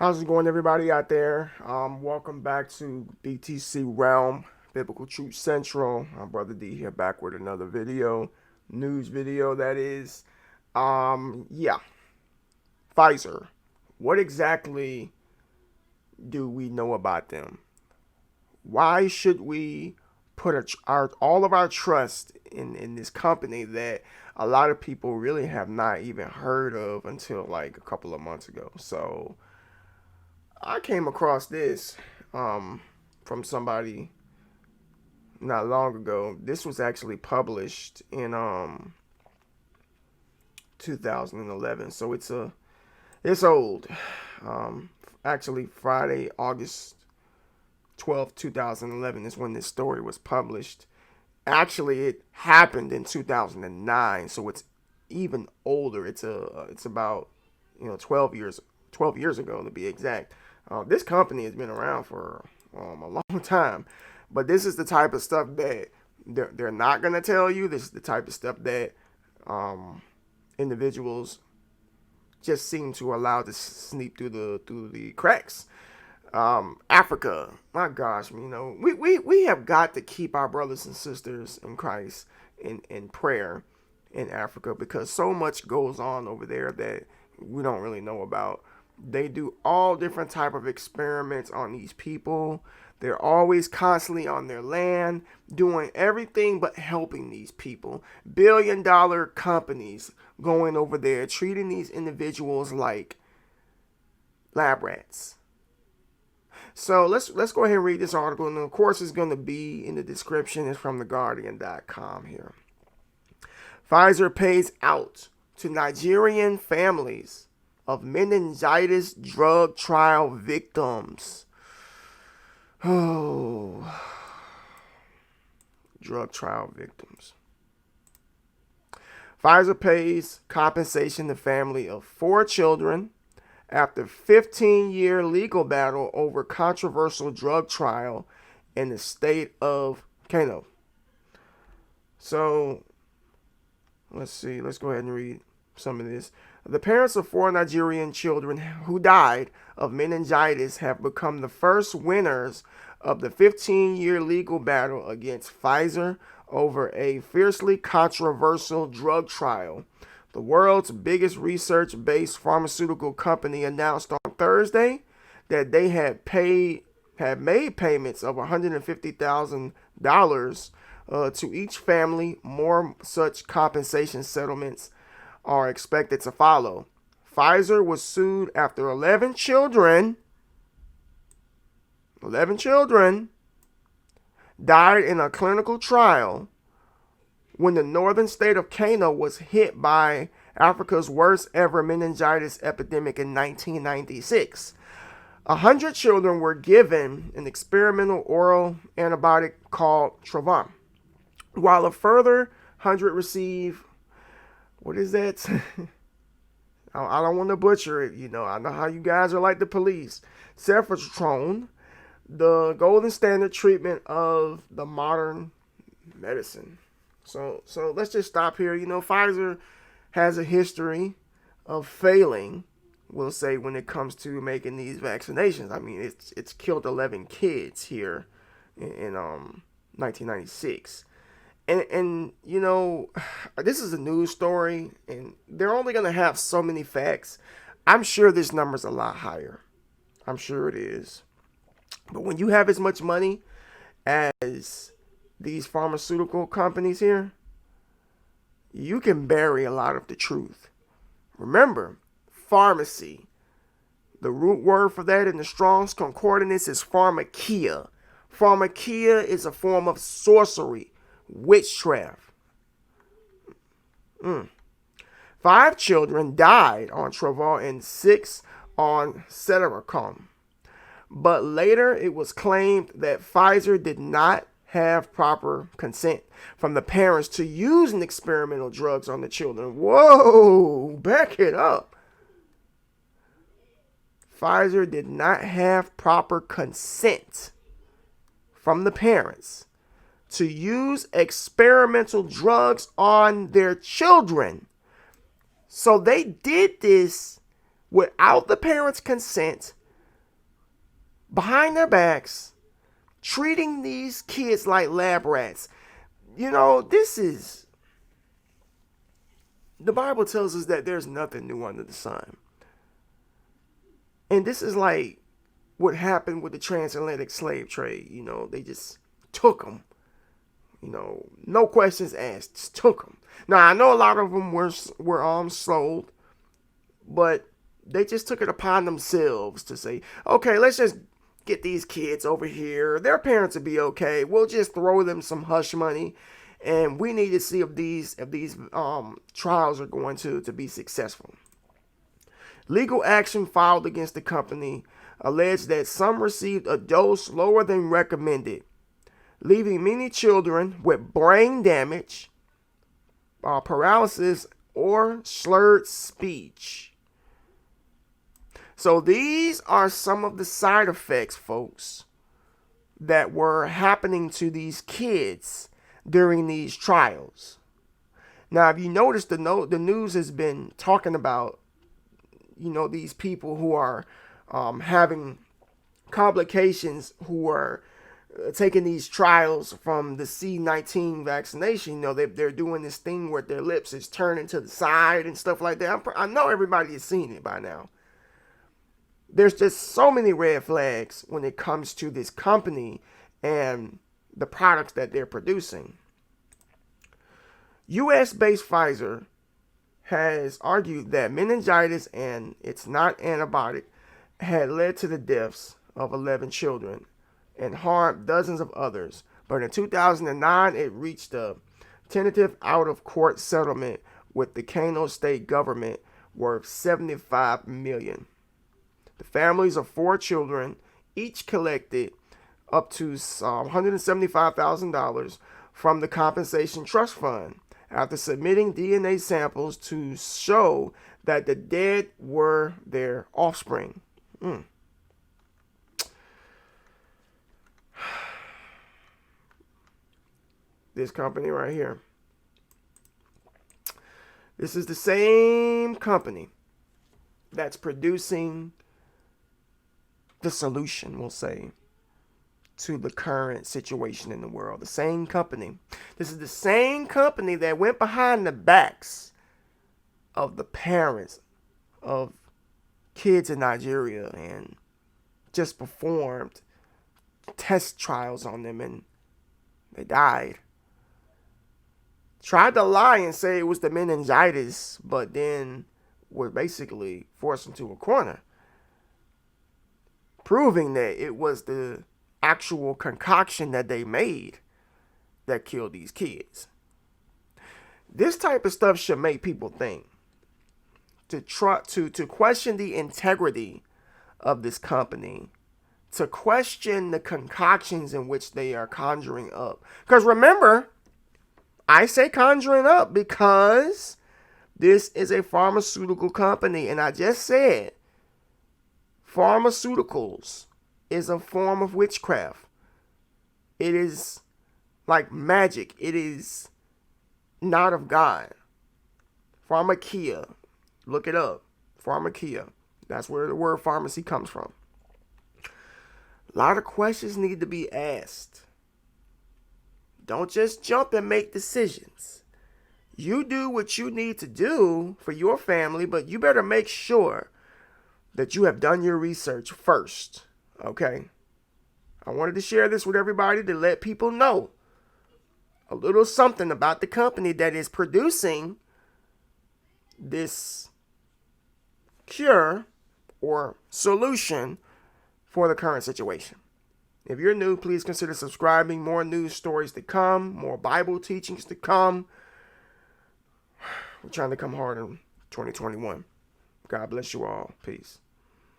How's it going, everybody out there? Welcome back to BTC Realm, Biblical Truth Central. I'm Brother D here, back with another video, news video that is. Yeah, Pfizer. What exactly do we know about them? Why should we put all of our trust in this company that a lot of people really have not even heard of until like a couple of months ago? So I came across this from somebody not long ago. This was actually published in 2011, so it's old. Um, Actually, Friday, August 12th, 2011 is when this story was published. Actually, it happened in 2009, so it's even older. It's about 12 years ago to be exact. This company has been around for a long time, but this is the type of stuff that they're not gonna tell you. This is the type of stuff that um, individuals just seem to allow to sneak through the cracks. Africa, my gosh, we have got to keep our brothers and sisters in Christ in prayer in Africa because so much goes on over there that we don't really know about. They do all different type of experiments on these people. They're always constantly on their land doing everything but helping these people. $1 billion companies going over there treating these individuals like lab rats. So let's go ahead and read this article, and of course it's going to be in the description. It's from theguardian.com here. Pfizer pays out to Nigerian families of meningitis drug trial victims. Oh, drug trial victims. Pfizer pays compensation to family of 4 children after 15-year legal battle over controversial drug trial in the state of Kano. So, let's see. Let's go ahead and read some of this. The parents of 4 Nigerian children who died of meningitis have become the first winners of the 15-year legal battle against Pfizer over a fiercely controversial drug trial. The world's biggest research-based pharmaceutical company announced on Thursday that they had made payments of $150,000 to each family. More such compensation settlements are expected to follow. Pfizer was sued after 11 children died in a clinical trial when the northern state of Kano was hit by Africa's worst ever meningitis epidemic in 1996. 100 children were given an experimental oral antibiotic called Travam, while a further 100 received, what is that? I don't want to butcher it. I know how you guys are like the police. Cephalosporin, the golden standard treatment of the modern medicine. So let's just stop here. Pfizer has a history of failing, we'll say, when it comes to making these vaccinations. I mean, it's killed 11 kids here in 1996. And this is a news story, and they're only going to have so many facts. I'm sure this number's a lot higher. I'm sure it is. But when you have as much money as these pharmaceutical companies here, you can bury a lot of the truth. Remember, pharmacy. The root word for that in the Strong's Concordance is pharmakia. Pharmakia is a form of sorcery, witchcraft. 5 children died on Travam and 6 on Cedarcom. But later it was claimed that Pfizer did not have proper consent from the parents to use an experimental drugs on the children. Whoa, back it up. Pfizer did not have proper consent from the parents to use experimental drugs on their children. So they did this without the parents' consent behind their backs, treating these kids like lab rats. This is, the Bible tells us that there's nothing new under the sun. And this is like what happened with the transatlantic slave trade. They just took them. No questions asked, just took them. Now, I know a lot of them were sold, but they just took it upon themselves to say, okay, let's just get these kids over here. Their parents will be okay. We'll just throw them some hush money, and we need to see if these trials are going to be successful. Legal action filed against the company alleged that some received a dose lower than recommended, leaving many children with brain damage, paralysis, or slurred speech. So these are some of the side effects, folks, that were happening to these kids during these trials. Now, if you notice, the news has been talking about, these people who are having complications, who are taking these trials from the C-19 vaccination. They're doing this thing where their lips is turning to the side and stuff like that. I know everybody has seen it by now. There's just so many red flags when it comes to this company and the products that they're producing. U.S.-based Pfizer has argued that meningitis and its not antibiotic had led to the deaths of 11 children and harmed dozens of others. But in 2009, it reached a tentative out-of-court settlement with the Kano state government worth $75 million. The families of 4 children each collected up to $175,000 from the Compensation Trust Fund after submitting DNA samples to show that the dead were their offspring. This company right here. This is the same company that's producing the solution, we'll say, to the current situation in the world. The same company. This is the same company that went behind the backs of the parents of kids in Nigeria and just performed test trials on them, and they died. Tried to lie and say it was the meningitis, but then were basically forced into a corner, proving that it was the actual concoction that they made that killed these kids. This type of stuff should make people think, to question the integrity of this company, to question the concoctions in which they are conjuring up. Because remember, I say conjuring up because this is a pharmaceutical company, and I just said pharmaceuticals is a form of witchcraft. It is like magic. It is not of God. Pharmakia. Look it up. Pharmakia. That's where the word pharmacy comes from. A lot of questions need to be asked. Don't just jump and make decisions. You do what you need to do for your family, but you better make sure that you have done your research first. Okay? I wanted to share this with everybody to let people know a little something about the company that is producing this cure or solution for the current situation. If you're new, please consider subscribing. More news stories to come, more Bible teachings to come. We're trying to come hard in 2021. God bless you all. Peace.